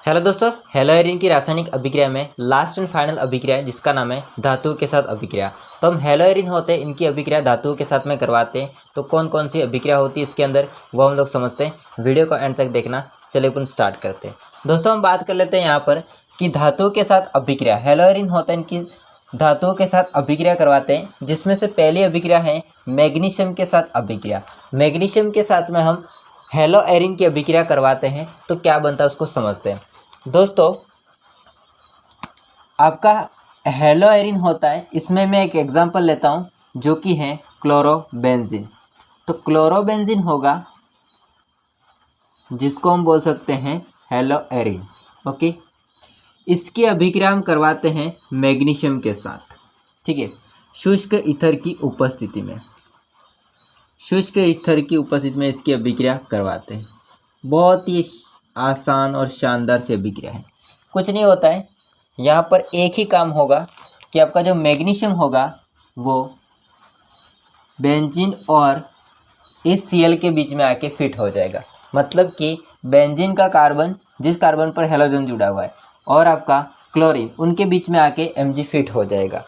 Hello दोस्तों, हेलोएरिन की रासायनिक अभिक्रिया में लास्ट एंड फाइनल अभिक्रिया है जिसका नाम है धातुओं के साथ अभिक्रिया। तो हम हेलोएरिन होते हैं, इनकी अभिक्रिया धातुओं के साथ में करवाते हैं। तो कौन कौन सी अभिक्रिया होती है इसके अंदर वो हम लोग समझते हैं। वीडियो को एंड तक देखना। चलिए अपन स्टार्ट करते हैं। दोस्तों हम बात कर लेते हैं यहाँ पर कि धातुओं के साथ अभिक्रिया हेलोएरिन होता है, इनकी धातुओं के साथ अभिक्रिया करवाते हैं, जिसमें से पहली अभिक्रिया है मैग्नीशियम के साथ अभिक्रिया। मैग्नीशियम के साथ में हम हेलोएरिन की अभिक्रिया करवाते हैं तो क्या बनता है उसको समझते हैं। दोस्तों आपका हेलोएरिन होता है, इसमें मैं एक एग्जांपल लेता हूं जो कि है क्लोरोबेंजीन। तो क्लोरोबेंजीन होगा जिसको हम बोल सकते हैं हेलोएरिन। ओके, इसकी अभिक्रिया हम करवाते हैं मैग्नीशियम के साथ, ठीक है, शुष्क ईथर की उपस्थिति में। शुष्क ईथर की उपस्थिति में इसकी अभिक्रिया करवाते हैं। बहुत ही आसान और शानदार सी अभिक्रिया है। कुछ नहीं होता है, यहाँ पर एक ही काम होगा कि आपका जो मैग्नीशियम होगा वो बेंजीन और इस Cl के बीच में आके फिट हो जाएगा। मतलब कि बेंजीन का कार्बन, जिस कार्बन पर हेलोजन जुड़ा हुआ है, और आपका क्लोरीन, उनके बीच में आके Mg फिट हो जाएगा।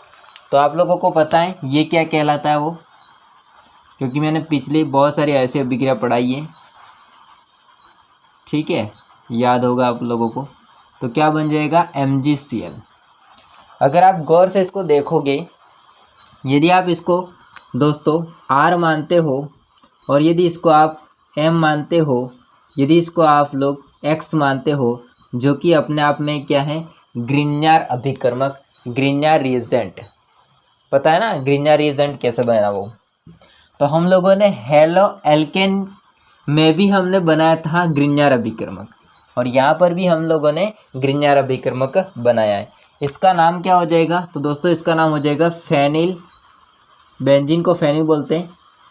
तो आप लोगों को पता है ये क्या कहलाता है वो, क्योंकि मैंने पिछली बहुत सारी ऐसी अभिक्रिया पढ़ाई है, ठीक है, याद होगा आप लोगों को। तो क्या बन जाएगा MgCl। अगर आप गौर से इसको देखोगे, यदि आप इसको दोस्तों R मानते हो और यदि इसको आप M मानते हो, यदि इसको आप लोग X मानते हो, जो कि अपने आप में क्या है, ग्रिग्नार अभिकर्मक, ग्रिग्नार रिएजेंट। पता है ना ग्रिग्नार रिएजेंट कैसे बना वो। तो हम लोगों ने हेलो एल्केन में भी हमने बनाया था ग्रिग्नार अभिकर्मक, और यहाँ पर भी हम लोगों ने ग्रिग्नार अभिकर्मक बनाया है। इसका नाम क्या हो जाएगा, तो दोस्तों इसका नाम हो जाएगा फेनिल, बेंजीन को फेनिल बोलते हैं,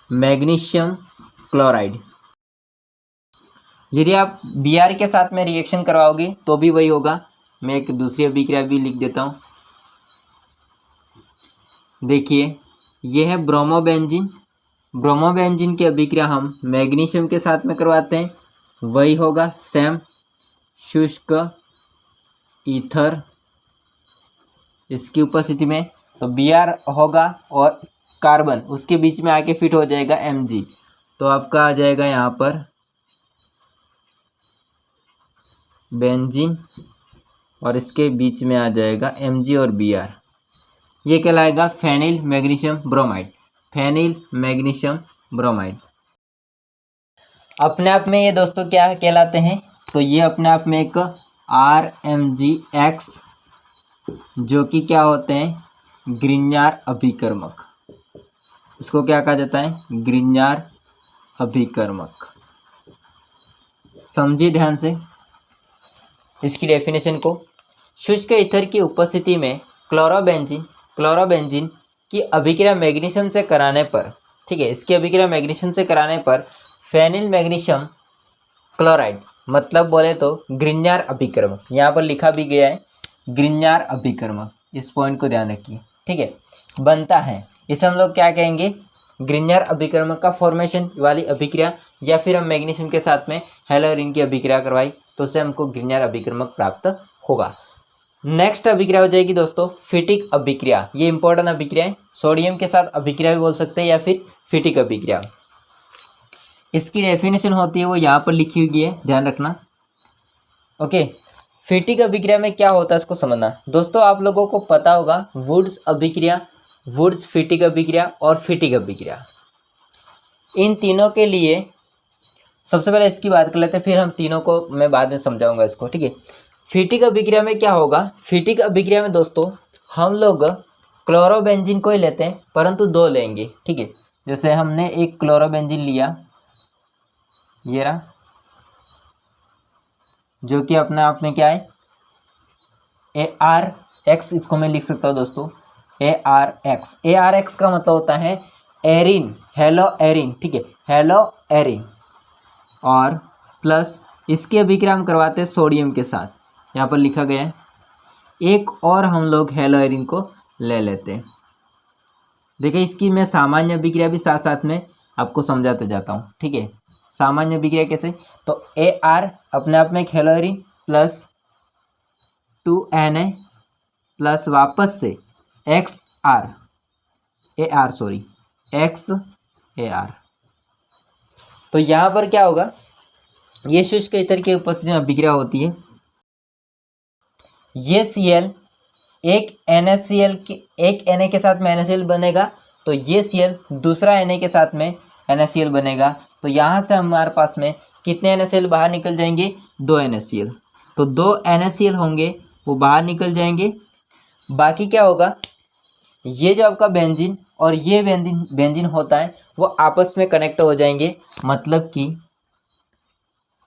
मैग्नीशियम क्लोराइड। यदि आप Br के साथ में रिएक्शन करवाओगे तो भी वही होगा। मैं एक दूसरी अभिक्रिया भी लिख देता हूँ। देखिए ये है ब्रोमोबेंजीन। ब्रोमोबेंजीन की अभिक्रिया हम मैग्नीशियम के साथ में करवाते हैं, वही होगा सेम, शुष्क ईथर इसकी उपस्थिति में। तो Br होगा और कार्बन उसके बीच में आके फिट हो जाएगा Mg। तो आपका आ जाएगा यहाँ पर बेंजीन और इसके बीच में आ जाएगा Mg और Br। ये कहलाएगा phenyl magnesium bromide. Phenyl magnesium bromide अपने आप में ये दोस्तों क्या कहलाते हैं, तो ये अपने आप में एक RMgX, जो कि क्या होते हैं, ग्रिग्नार अभिकर्मक। इसको क्या कहा जाता है, ग्रिग्नार अभिकर्मक। समझिए ध्यान से इसकी डेफिनेशन को। शुष्क ईथर की उपस्थिति में क्लोरोबेंजीन की अभिक्रिया मैग्नीशियम से कराने पर, ठीक है, इसकी अभिक्रिया मैग्नीशियम से कराने पर फेनिल मैग्नीशियम क्लोराइड, मतलब बोले तो ग्रिग्नार अभिकर्मक, यहाँ पर लिखा भी गया है ग्रिग्नार अभिकर्मक, इस पॉइंट को ध्यान रखिए, ठीक है, बनता है। इसे हम लोग क्या कहेंगे, ग्रिग्नार अभिकर्मक का फॉर्मेशन वाली अभिक्रिया। या फिर हम मैग्नीशियम के साथ में हेलोएरिन की अभिक्रिया करवाई तो उससे हमको ग्रिग्नार अभिकर्मक प्राप्त होगा। नेक्स्ट अभिक्रिया हो जाएगी दोस्तों फिटिक अभिक्रिया। ये इंपॉर्टेंट अभिक्रिया है, सोडियम के साथ अभिक्रिया भी बोल सकते हैं या फिर फिटिक अभिक्रिया। इसकी डेफिनेशन होती है वो यहाँ पर लिखी हुई है, ध्यान रखना। ओके, फिटिक अभिक्रिया में क्या होता है इसको समझना। दोस्तों आप लोगों को पता होगा वुड्स अभिक्रिया, वुड्स फिटिक अभिक्रिया और फिटिक अभिक्रिया। इन तीनों के लिए सबसे पहले इसकी बात कर लेते हैं, फिर हम तीनों को मैं बाद में समझाऊंगा इसको, ठीक है। फिटिक अभिक्रिया में क्या होगा, फिटिक अभिक्रिया में दोस्तों हम लोग क्लोरोबेंजीन को ही लेते हैं, परंतु दो लेंगे, ठीक है। जैसे हमने एक क्लोरोबेंजीन लिया, ये रहा, जो कि अपने आप में क्या है ARX, इसको मैं लिख सकता हूँ दोस्तों ARX। ARX का मतलब होता है एरिन, हेलोएरिन, ठीक है, हेलोएरिन। और प्लस इसकी अभिक्रिया हम करवाते हैं सोडियम के साथ, यहाँ पर लिखा गया है। एक और हम लोग हेलोएरिन को ले लेते हैं। देखिए इसकी मैं सामान्य अभिक्रिया भी साथ साथ में आपको समझाते जाता हूँ, ठीक है। सामान्य अभिक्रिया कैसे, तो AR अपने आप में एक हेलोएरिन प्लस 2Na प्लस वापस से XR XAR। तो यहाँ पर क्या होगा, ये शुष्क ईथर की उपस्थिति में अभिक्रिया होती है। ये Cl एक Na के साथ में NaCl बनेगा, तो ये Cl दूसरा Na के साथ में NaCl बनेगा। तो यहाँ से हमारे पास में कितने NaCl बाहर निकल जाएंगे, 2 NaCl। तो 2 NaCl होंगे वो बाहर निकल जाएंगे। बाकी क्या होगा, ये जो आपका बेंजीन और ये बेंजीन होता है वो आपस में कनेक्ट हो जाएंगे, मतलब कि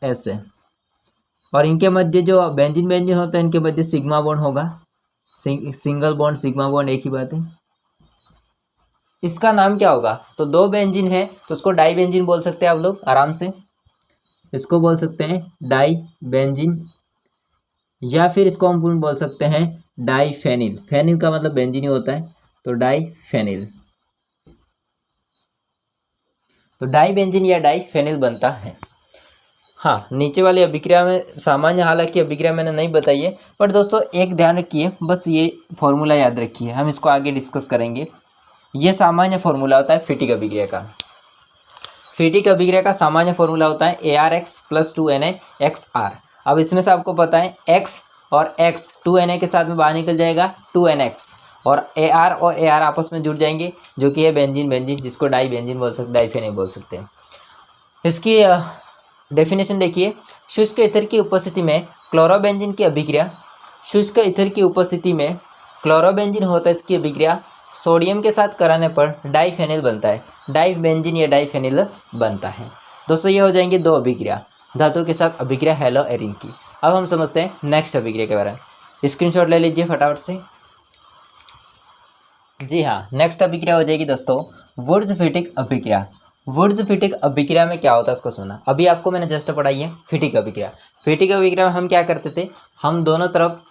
ऐसे। और इनके मध्य जो बेंजीन होता है इनके मध्य सिग्मा बॉन्ड होगा, सिंगल बॉन्ड सिग्मा बॉन्ड एक ही बात है। इसका नाम क्या होगा, तो 2 बेंजीन है तो उसको डाई बेंजीन बोल सकते हैं आप लोग आराम से। इसको बोल सकते हैं डाई बेंजीन, या फिर इसको हम बोल सकते हैं डाई फेनिल। फेनिल का मतलब बेंजीन ही होता है, तो डाई फेनिल। तो डाई बेंजीन या डाई फेनिल बनता है। हाँ, नीचे वाली अभिक्रिया में सामान्य हालांकि अभिक्रिया मैंने नहीं बताई है, पर दोस्तों एक ध्यान रखिए, बस ये फॉर्मूला याद रखिए, हम इसको आगे डिस्कस करेंगे। ये सामान्य फॉर्मूला होता है फिटिक अभिक्रिया का। फिटिक अभिक्रिया का सामान्य फॉर्मूला होता है ArX + 2Na XR। अब इसमें से आपको पता है X और X 2Na के साथ में बाहर निकल जाएगा 2NX, और AR और AR आपस में जुड़ जाएंगे, जो कि है बेंजीन जिसको डाई बेंजीन बोल सकते, डाई फेनिल बोल सकते हैं। इसकी डेफिनेशन देखिए, शुष्क ईथर की उपस्थिति में क्लोरोबेंजीन की अभिक्रिया, शुष्क ईथर की उपस्थिति में क्लोरोबेंजीन होता है, इसकी अभिक्रिया सोडियम के साथ कराने पर डाईफेनिल बनता है, डाई बेंजीन या डाईफेनिल बनता है। दोस्तों ये हो जाएंगे 2 अभिक्रिया धातु के साथ अभिक्रिया हेलो एरिन की। अब हम समझते हैं नेक्स्ट अभिक्रिया के बारे में। स्क्रीनशॉट ले लीजिए फटाफट से। जी हाँ, नेक्स्ट अभिक्रिया हो जाएगी दोस्तों वुर्ज़-फिटिक अभिक्रिया। वुर्ज़-फिटिक अभिक्रिया में क्या होता है उसको सुना, अभी आपको मैंने जस्ट पढ़ाई है फिटिक अभिक्रिया। फिटिक अभिक्रिया में हम क्या करते थे, हम दोनों तरफ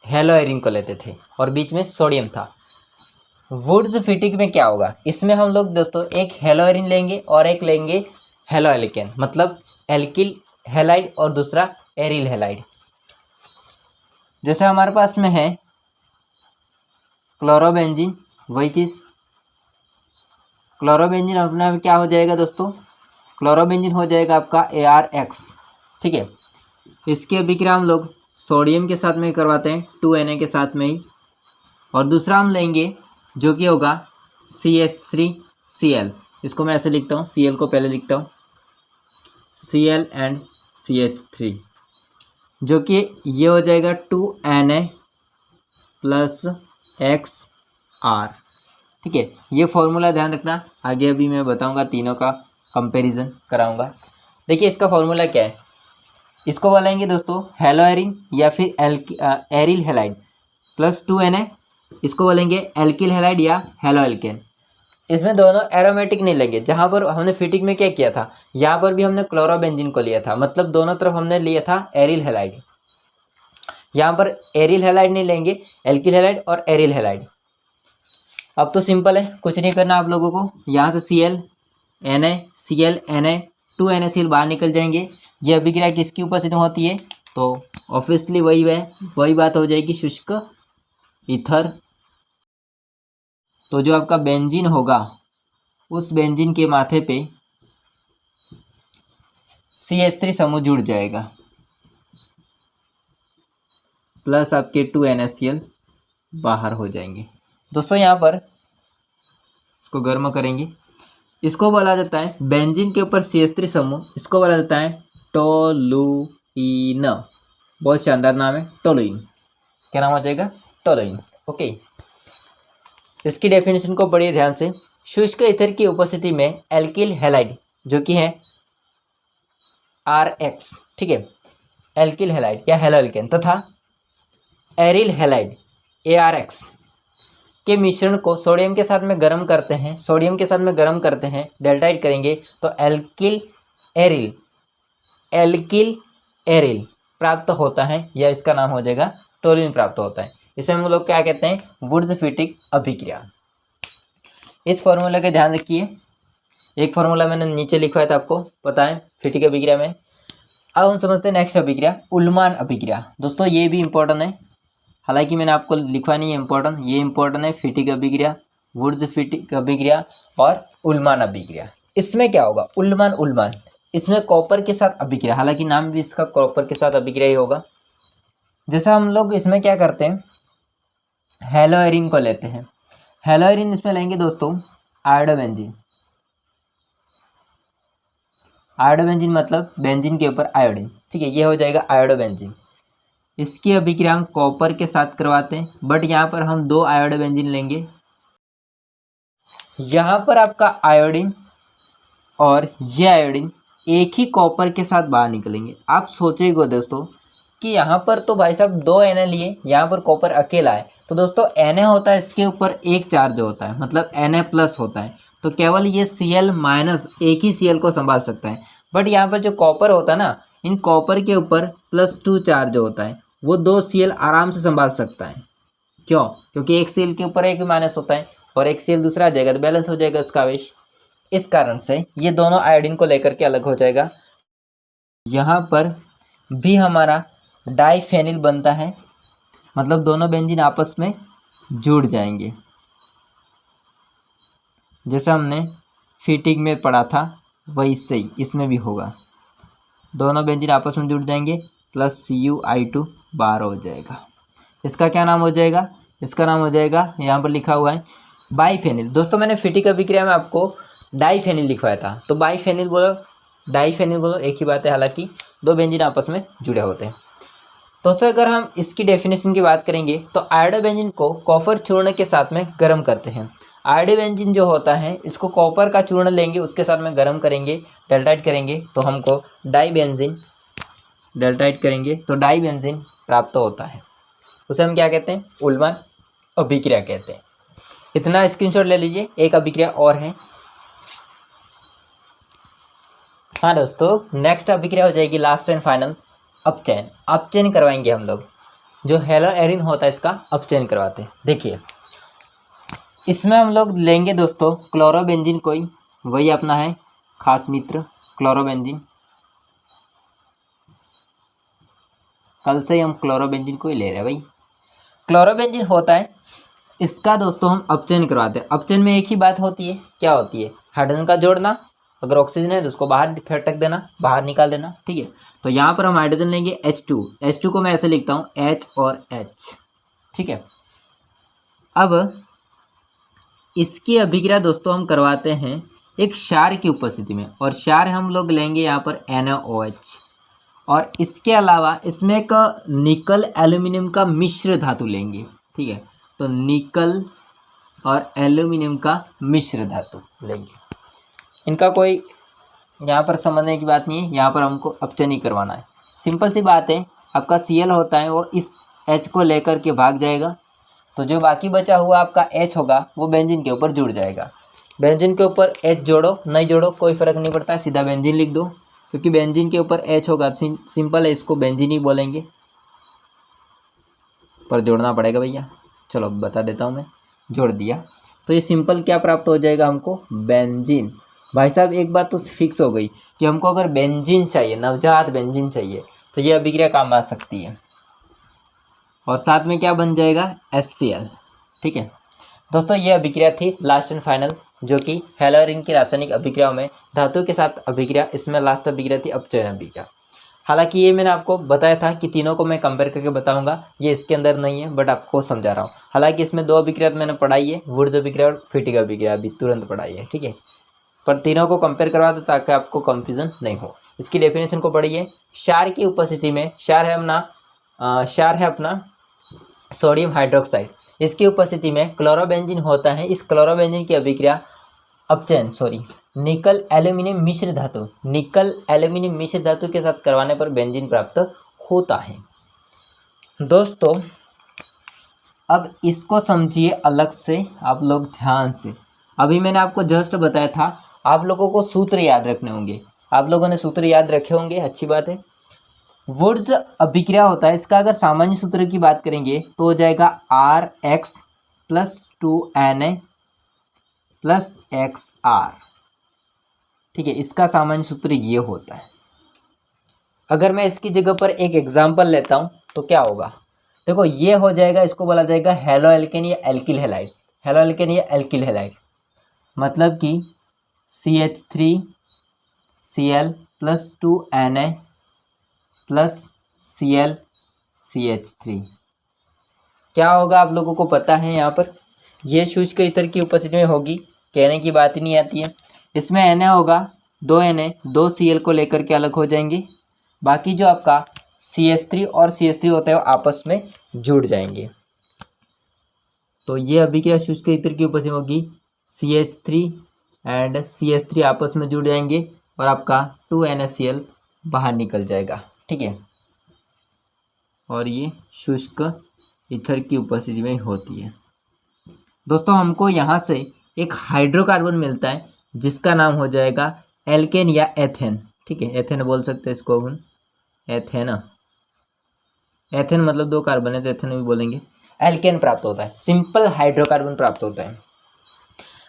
हेलो एरिन को लेते थे और बीच में सोडियम था। वुर्ज़-फिटिक में क्या होगा, इसमें हम लोग दोस्तों एक हेलो एरिन लेंगे और एक लेंगे हेलो एल्केन, मतलब एल्किल हैलाइड और दूसरा एरिल हैलाइड। जैसे हमारे पास में है क्लोरोबेंजीन, वही चीज़ क्लोरोबेंजीन अपना क्या हो जाएगा दोस्तों, क्लोरोबेंजीन हो जाएगा आपका ArX, ठीक है। इसकी अभिक्रिया हम लोग सोडियम के साथ में करवाते हैं 2Na के साथ में ही, और दूसरा हम लेंगे जो कि होगा CH3Cl। इसको मैं ऐसे लिखता हूँ, Cl को पहले लिखता हूँ Cl एंड CH3, जो कि ये हो जाएगा 2Na + XR, ठीक है। ये फॉर्मूला ध्यान रखना, आगे अभी मैं बताऊंगा, तीनों का कंपैरिजन कराऊंगा। देखिए इसका फॉर्मूला क्या है, इसको बोलेंगे दोस्तों हेलो एरिन या फिर एरिल हैलाइड + 2Na, इसको बोलेंगे एल्किल हैलाइड या हेलो एल्केन। इसमें दोनों एरोमेटिक नहीं लेंगे, जहाँ पर हमने फिटिक में क्या किया था, यहाँ पर भी हमने क्लोरोबेंजीन को लिया था, मतलब दोनों तरफ हमने लिया था एरिल हैलाइड। यहाँ पर एरिल हैलाइड नहीं लेंगे, एल्किल हैलाइड और एरिल हैलाइड। अब तो सिंपल है, कुछ नहीं करना आप लोगों को, यहाँ से Cl Na 2 NaCl बाहर निकल जाएंगे। ये अभिक्रिया किसकी उपस्थिति में होती है, तो ऑब्वियसली वही बात हो जाएगी शुष्क ईथर। तो जो आपका बेंजीन होगा उस बेंजीन के माथे पे CH3 समूह जुड़ जाएगा प्लस आपके 2 NaCl बाहर हो जाएंगे। दोस्तों यहाँ पर इसको गर्म करेंगे, इसको बोला जाता है बेंजीन के ऊपर CH3 समूह, इसको बोला जाता है टोलुइन। बहुत शानदार नाम है, टोलुइन। क्या नाम हो जाएगा, टोलुइन, ओके। इसकी डेफिनेशन को पढ़िए ध्यान से। शुष्क ईथर की उपस्थिति में एल्किल हैलाइड जो कि है RX, ठीक है, एल्किल हैलाइड या हेलो एल्केन, तथा एरिल हैलाइड ArX के मिश्रण को सोडियम के साथ में गर्म करते हैं, डेल्टाइड करेंगे तो एल्किल एरिल प्राप्त होता है, या इसका नाम हो जाएगा टोलुइन प्राप्त होता है। इसे हम लोग क्या कहते हैं, वुर्ज़-फिटिक अभिक्रिया। इस फॉर्मूला का ध्यान रखिए, एक फॉर्मूला मैंने नीचे लिखवाया था, आपको पता है फिटिक अभिक्रिया में। अब हम समझते हैं नेक्स्ट अभिक्रिया उल्मान अभिक्रिया। दोस्तों ये भी इंपॉर्टेंट है, हालांकि मैंने आपको लिखवा नहीं है इम्पोर्टेंट, ये इम्पोर्टेंट है फिटिक अभिक्रिया, वुड्स फिटिक अभिक्रिया और उल्मान अभिक्रिया। इसमें क्या होगा, उल्मान उल्मान, इसमें कॉपर के साथ अभिक्रिया, हालांकि नाम भी इसका कॉपर के साथ अभिक्रिया ही होगा। जैसा हम लोग इसमें क्या करते हैं, हेलोएरिन को लेते हैं, हेलोएरिन इसमें लेंगे दोस्तों आयोडोबेंजीन, आयोडोबेंजीन मतलब बेंजीन के ऊपर आयोडीन, ठीक है, ये हो जाएगा आयोडोबेंजीन। इसकी अभिक्रिया हम कॉपर के साथ करवाते हैं, बट यहाँ पर हम 2 आयोडोबेंजीन लेंगे। यहाँ पर आपका आयोडीन और ये आयोडीन एक ही कॉपर के साथ बाहर निकलेंगे। आप सोचेंगे दोस्तों कि यहाँ पर तो भाई साहब 2 Na लिए, यहाँ पर कॉपर अकेला है, तो दोस्तों Na होता है इसके ऊपर एक चार्ज होता है, मतलब Na+ होता है, तो केवल ये Cl- एक ही Cl को संभाल सकता है। बट यहाँ पर जो कॉपर होता है ना, इन कॉपर के ऊपर +2 चार्ज होता है, वो 2 Cl आराम से संभाल सकता है। क्यों? क्योंकि एक Cl के ऊपर एक माइनस होता है और एक Cl दूसरा आ जाएगा तो बैलेंस हो जाएगा उसका आवेश। इस कारण से ये दोनों आयोडीन को लेकर के अलग हो जाएगा। यहाँ पर भी हमारा डाइफेनिल बनता है, मतलब दोनों बेंजीन आपस में जुड़ जाएंगे, जैसा हमने फिटिक में पढ़ा था वैसे ही इसमें भी होगा। दोनों बेंजीन आपस में जुड़ जाएंगे प्लस CuI2 बाहर हो जाएगा। इसका क्या नाम हो जाएगा, इसका नाम हो जाएगा, यहाँ पर लिखा हुआ है बाइफेनिल। दोस्तों मैंने फिटिक अभिक्रिया में आपको डाइफेनिल लिखवाया था, तो बाइफेनिल बोलो डाइफेनिल बोलो एक ही बात है, हालांकि 2 बेंजीन आपस में जुड़े होते हैं। दोस्तों अगर हम इसकी डेफिनेशन की बात करेंगे तो आयोडोबेंजीन को कॉपर चूर्ण के साथ में गर्म करते हैं। आयोडोबेंजीन जो होता है इसको कॉपर का चूर्ण लेंगे, उसके साथ में गर्म करेंगे, डेल्टाइट करेंगे तो हमको डाइबेंजीन, डेल्टाइट करेंगे तो डाइबेंजीन प्राप्त होता है। उसे हम क्या कहते हैं, उल्मान अभिक्रिया कहते हैं। इतना स्क्रीनशॉट ले लीजिए। एक अभिक्रिया और है, हाँ दोस्तों नेक्स्ट अभिक्रिया हो जाएगी लास्ट एंड फाइनल अपचयन। अपचयन करवाएंगे हम लोग, जो हेलोएरिन होता है इसका अपचयन करवाते हैं। देखिए इसमें हम लोग लेंगे दोस्तों क्लोरोबेंजीन, कोई वही अपना है खास मित्र क्लोरोबेंजीन, कल से ही हम क्लोरोबेंजीन को ही ले रहे हैं भाई। क्लोरोबेंजीन होता है इसका दोस्तों हम अपचयन करवाते हैं। अपचयन में एक ही बात होती है, क्या होती है, हाइड्रोजन का जोड़ना, अगर ऑक्सीजन है तो उसको बाहर फटक देना, बाहर निकाल देना, ठीक है। तो यहाँ पर हम हाइड्रोजन लेंगे H2 को मैं ऐसे लिखता हूँ H और H, ठीक है। अब इसकी अभिक्रिया दोस्तों हम करवाते हैं एक क्षार की उपस्थिति में, और क्षार हम लोग लेंगे यहाँ पर NaOH, और इसके अलावा इसमें एक निकल एल्यूमिनियम का मिश्र धातु लेंगे, ठीक है। तो निकल और एल्यूमिनियम का मिश्र धातु लेंगे। इनका कोई यहाँ पर समझने की बात नहीं है, यहाँ पर हमको अपचयन ही करवाना है। सिंपल सी बात है, आपका Cl होता है वो इस H को लेकर के भाग जाएगा, तो जो बाकी बचा हुआ आपका H होगा वो बेंजीन के ऊपर जुड़ जाएगा। बेंजीन के ऊपर H जोड़ो नहीं जोड़ो कोई फ़र्क नहीं पड़ता है, सीधा बेंजीन लिख दो, क्योंकि बेंजीन के ऊपर H होगा, सिंपल है, इसको बेंजीन ही बोलेंगे, पर जोड़ना पड़ेगा भैया। चलो बता देता हूँ मैं, जोड़ दिया तो ये सिंपल क्या प्राप्त हो जाएगा हमको, बेंजीन। भाई साहब एक बात तो फिक्स हो गई कि हमको अगर बेंजीन चाहिए, नवजात बेंजीन चाहिए, तो ये अभिक्रिया काम आ सकती है। और साथ में क्या बन जाएगा, HCl, ठीक है दोस्तों। ये अभिक्रिया थी लास्ट एंड फाइनल, जो कि हेलोएरिन की रासायनिक अभिक्रियाओं में धातु के साथ अभिक्रिया, इसमें लास्ट अभिक्रिया थी अपचयन अभिक्रिया। हालांकि ये मैंने आपको बताया था कि तीनों को मैं कंपेयर करके बताऊंगा, ये इसके अंदर नहीं है बट आपको समझा रहा हूँ। हालांकि इसमें 2 अभिक्रिया मैंने पढ़ाई है, वुड्स अभिक्रिया और फिटिक अभिक्रिया अभी तुरंत पढ़ाई है, ठीक है। पर तीनों को कंपेयर करवा दो ताकि आपको कंफ्यूजन नहीं हो। इसकी डेफिनेशन को पढ़िए। क्षार की उपस्थिति में, क्षार है अपना सोडियम हाइड्रोक्साइड, इसकी उपस्थिति में क्लोरोबेंजीन होता है। इस क्लोरोबेंजीन की अभिक्रिया अपचयन निकल एल्यूमिनियम मिश्र धातु, निकल एल्यूमिनियम मिश्र धातु के साथ करवाने पर बेंजीन प्राप्त होता है। दोस्तों अब इसको समझिए अलग से आप लोग ध्यान से। अभी मैंने आपको जस्ट बताया था, आप लोगों को सूत्र याद रखने होंगे, आप लोगों ने सूत्र याद रखे होंगे, अच्छी बात है। वुड्स अभिक्रिया होता है, इसका अगर सामान्य सूत्र की बात करेंगे तो हो जाएगा RX + 2Na + XR, ठीक है। इसका सामान्य सूत्र ये होता है। अगर मैं इसकी जगह पर एक एग्जाम्पल लेता हूँ तो क्या होगा, देखो ये हो जाएगा, इसको बोला जाएगा हेलो एल्केन या एल्किल हैलाइड। हेलो एल्केन या एल्किल हैलाइड मतलब कि CH3Cl plus 2Na plus ClCH3। क्या होगा आप लोगों को पता है, यहाँ पर ये शुष्क ईथर की उपस्थिति में होगी, कहने की बात ही नहीं आती है। इसमें Na होगा, 2Na 2 Cl को लेकर के अलग हो जाएंगे, बाकी जो आपका CH3 और CH3 होता है वो आपस में जुड़ जाएंगे। तो ये अभिक्रिया शुष्क ईथर की उपस्थिति में होगी, CH3 एंड CH3 आपस में जुड़ जाएंगे और आपका 2NaCl बाहर निकल जाएगा, ठीक है। और ये शुष्क ईथर की उपस्थिति में होती है। दोस्तों हमको यहाँ से एक हाइड्रोकार्बन मिलता है जिसका नाम हो जाएगा एल्केन या एथेन, ठीक है। एथेन बोल सकते हैं इसको हम, एथेन। एथेन मतलब 2 कार्बन है तो एथेन भी बोलेंगे। एल्केन प्राप्त होता है, सिंपल हाइड्रोकार्बन प्राप्त होता है।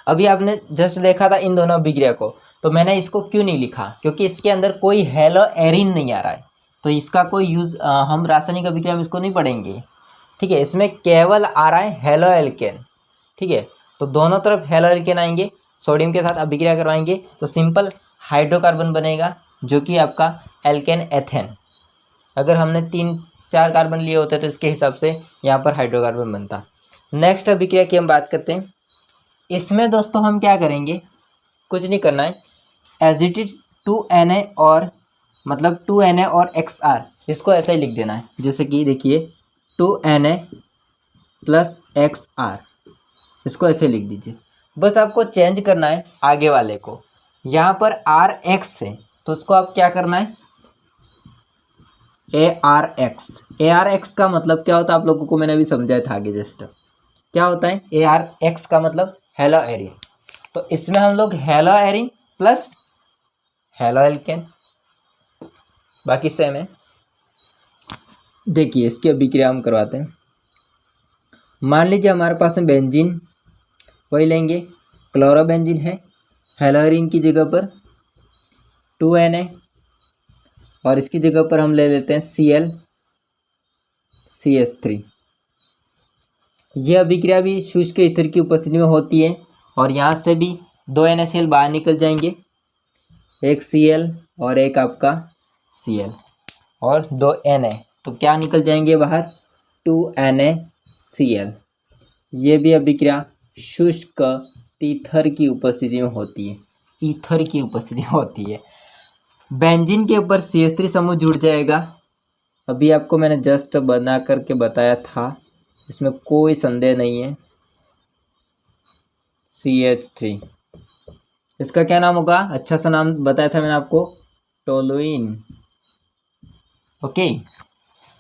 अभी आपने जस्ट देखा था इन दोनों अभिक्रिया को, तो मैंने इसको क्यों नहीं लिखा, क्योंकि इसके अंदर कोई हेलो एरिन नहीं आ रहा है, तो इसका कोई यूज़ हम रासायनिक अभिक्रिया में इसको नहीं पढ़ेंगे, ठीक है। इसमें केवल आ रहा है हेलो एल्केन, ठीक है। तो दोनों तरफ हेलो एल्केन आएंगे, सोडियम के साथ अभिक्रिया करवाएंगे तो सिंपल हाइड्रोकार्बन बनेगा जो कि आपका एल्केन एथेन। अगर हमने 3-4 कार्बन लिए होते तो इसके हिसाब से यहाँ पर हाइड्रोकार्बन बनता। नेक्स्ट अभिक्रिया की हम बात करते हैं। इसमें दोस्तों हम क्या करेंगे, कुछ नहीं करना है, एज इट इज 2Na और मतलब 2Na और XR, इसको ऐसे ही लिख देना है। जैसे कि देखिए 2Na प्लस XR, इसको ऐसे लिख दीजिए। बस आपको चेंज करना है आगे वाले को, यहाँ पर RX है तो उसको आप क्या करना है, ARX। ARX का मतलब क्या होता है आप लोगों को मैंने अभी समझाया था आगे जस्ट। क्या होता है ARX का मतलब हेलो एरिन, तो इसमें हम लोग hello Erin plus halo alkane, बाकी सेम है। देखिए इसकी अभिक्रिया हम करवाते हैं। मान लीजिए हमारे पास में बेंजीन, वही लेंगे, क्लोरोबेंजीन है, हेलो एरिन की जगह पर 2Na और इसकी जगह पर हम ले लेते हैं ClCH3। यह अभिक्रिया भी शुष्क ईथर की उपस्थिति में होती है और यहाँ से भी 2 NaCl बाहर निकल जाएंगे, एक Cl और एक आपका Cl और 2 Na, तो क्या निकल जाएंगे बाहर, 2 NaCl। ये भी अभिक्रिया शुष्क ईथर की उपस्थिति में होती है, ईथर की उपस्थिति में होती है। बेंजीन के ऊपर CH3 समूह जुड़ जाएगा, अभी आपको मैंने जस्ट बना करके बताया था, इसमें कोई संदेह नहीं है। CH3, इसका क्या नाम होगा, अच्छा सा नाम बताया था मैंने आपको, टोलुइन, ओके।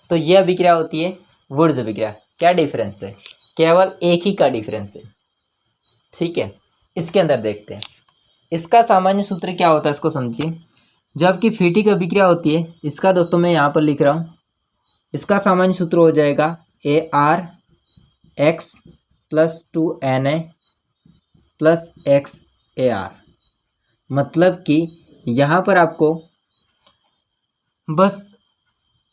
तो यह अभिक्रिया होती है वुड्स अभिक्रिया। क्या डिफरेंस है, केवल एक ही का डिफरेंस है, ठीक है। इसके अंदर देखते हैं, इसका सामान्य सूत्र क्या होता है इसको समझिए। जब आपकी फीटिक अभिक्रिया होती है, इसका दोस्तों मैं यहाँ पर लिख रहा हूँ, इसका सामान्य सूत्र हो जाएगा ARX plus 2Na plus XAR। मतलब कि यहाँ पर आपको बस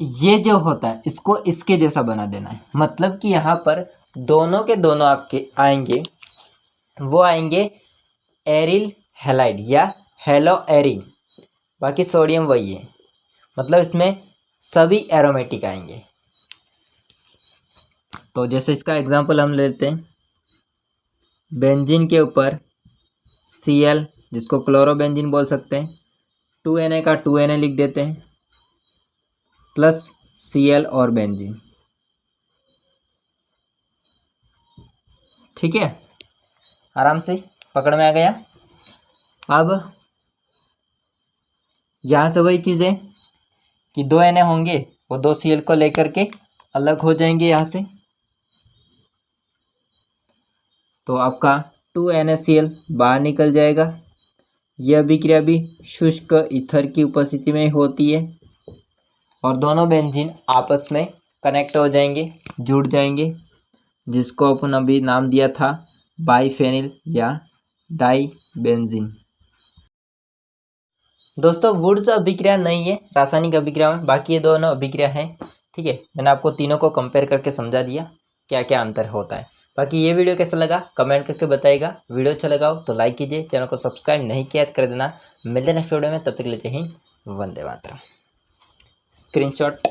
ये जो होता है इसको इसके जैसा बना देना है। मतलब कि यहाँ पर दोनों के दोनों आपके आएंगे, वो आएंगे एरिल हैलाइड या हेलो एरिन, बाकी सोडियम वही है, मतलब इसमें सभी एरोमेटिक आएंगे। तो जैसे इसका एग्जांपल हम लेते हैं, बेंजीन के ऊपर Cl जिसको क्लोरोबेंजीन बोल सकते हैं, 2Na का 2Na लिख देते हैं प्लस Cl और बेंजीन, ठीक है, आराम से पकड़ में आ गया। अब यहाँ से वही चीज़ है कि 2Na होंगे, वो 2 Cl को लेकर के अलग हो जाएंगे यहाँ से, तो आपका 2 NaCl बाहर निकल जाएगा। यह अभिक्रिया भी शुष्क ईथर की उपस्थिति में होती है और दोनों बेंजीन आपस में कनेक्ट हो जाएंगे, जुड़ जाएंगे, जिसको अपन अभी नाम दिया था बाइफेनिल या डाइबेंजीन। दोस्तों वुड्स अभिक्रिया नहीं है रासायनिक अभिक्रिया में, बाकी ये दोनों अभिक्रिया हैं ठीक है, मैंने आपको तीनों को कंपेयर करके समझा दिया क्या क्या अंतर होता है। बाकी ये वीडियो कैसा लगा कमेंट करके बताइएगा। वीडियो अच्छा लगा हो तो लाइक कीजिए, चैनल को सब्सक्राइब नहीं किया तो कर देना। मिलते हैं नेक्स्ट वीडियो में, तब तक के लिए जय हिंद, वंदे मातरम। स्क्रीनशॉट